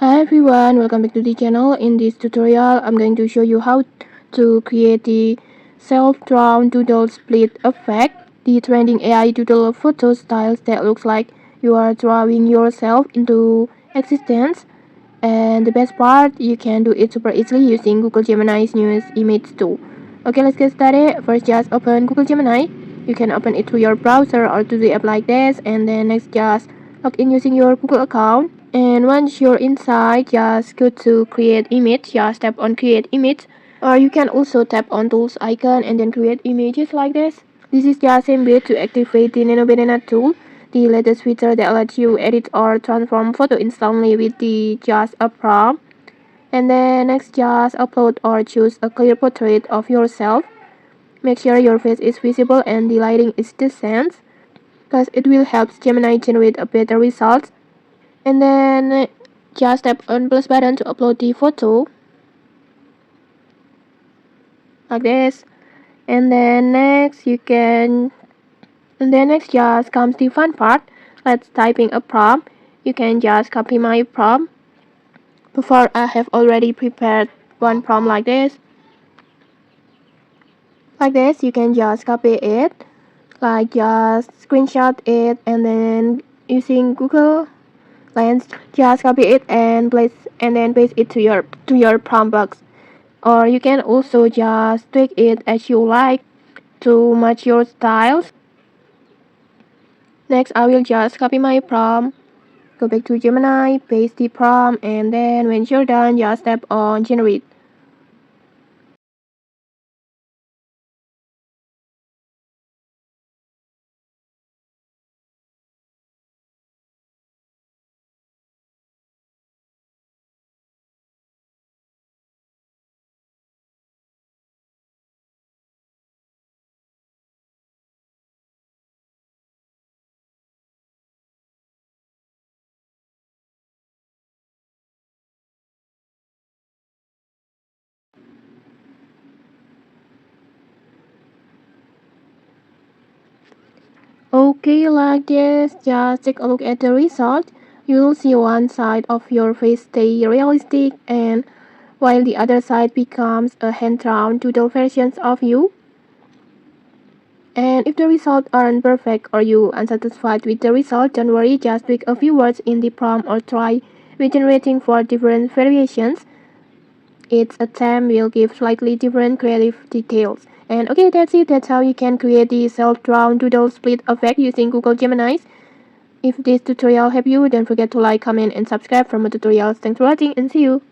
Hi everyone, welcome back to the channel. In this tutorial, I'm going to show you how to create the self-drawn doodle split effect, the trending AI doodle photo styles that looks like you are drawing yourself into existence. And the best part, you can do it super easily using Google Gemini's newest image tool. Okay, let's get started. First, just open Google Gemini. You can open it through your browser or to the app like this, and then next just log in using your Google account. And once you're inside, just go to create image. Just tap on create image, or you can also tap on tools icon and then create images like this. This is just same way to activate the Nano Banana tool, the latest feature that lets you edit or transform photo instantly with the just a prompt. And then next just upload or choose a clear portrait of yourself. Make sure your face is visible and the lighting is decent, because it will help Gemini generate a better result. And then just tap on plus button to upload the photo like this. And then next just comes the fun part. Let's typing a prompt. You can just copy my prompt. Before I have already prepared one prompt like this. Like this, you can just copy it, like just screenshot it, and then using Google Lens, just copy it and paste it to your prompt box. Or you can also just tweak it as you like to match your styles. Next, I will just copy my prompt, go back to Gemini, paste the prompt, and then when you're done, just tap on generate. Okay, like this, just take a look at the result. You'll see one side of your face stay realistic, and while the other side becomes a hand-drawn doodle versions of you. And if the results aren't perfect or you unsatisfied with the result, don't worry, just tweak a few words in the prompt or try regenerating for different variations. Each attempt will give slightly different creative details. And okay, that's it. That's how you can create the self-drawn doodle split effect using Google Gemini. If this tutorial helped you, don't forget to like, comment, and subscribe for more tutorials. Thanks for watching and see you.